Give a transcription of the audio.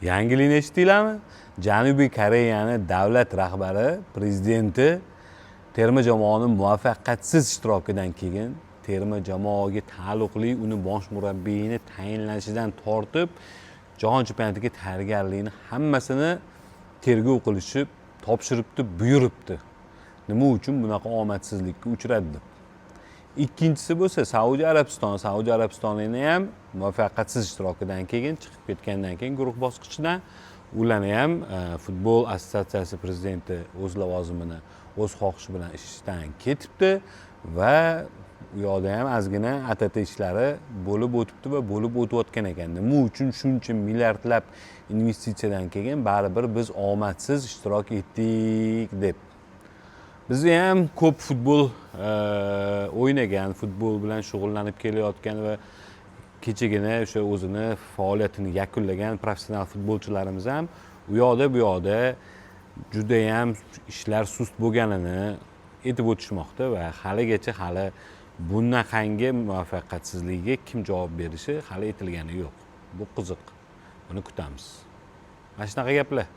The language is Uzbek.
Yangilikni eshitdinglarmi? Janubiy Koreyani davlat rahbari, prezidenti terma jamoaning muvaffaqiyatsiz ishtirokidan keyin terma jamoaga taalluqli uni bosh murabbiyini tayinlashidan tortib jahon chempionatiga tayyorgarlikni hammasini tergov qilishib, topshiribdi, buyuribdi. Nima uchun bunaqa omadsizlikka uchradi deb. Ikkinchisi bo'lsa Saudiya Arabistonini ham muvaffaqiyatsiz ishtirokidan keyin chiqib ketgandan keyin guruh bosqichidan ularni ham futbol assotsiatsiyasi prezidenti o'z lavozimini o'z xohishi bilan ishdan ketibdi va u yoqda ham ozgina ATT ishlari bo'lib o'tibdi va bo'lib o'tayotgan ekan. Nima uchun shuncha milliardlab investitsiyadan keyin baribir biz omadsiz ishtirok etdik deb. Biz ham ko'p futbol o'ynagan, futbol bilan shug'ullanib kelayotgan va kechagina o'sha o'zini faoliyatini yakunlagan professional futbolchilarimiz ham u yoqda bu yoqda juda ham ishlar sust bo'lganini aytib o'tishmoqda va haligacha hali bunaqangi muvaffaqiyatsizlikka kim javob berishi hali aytilgani yo'q. Bu qiziq. Buni kutamiz. Mana shunaqa gaplar.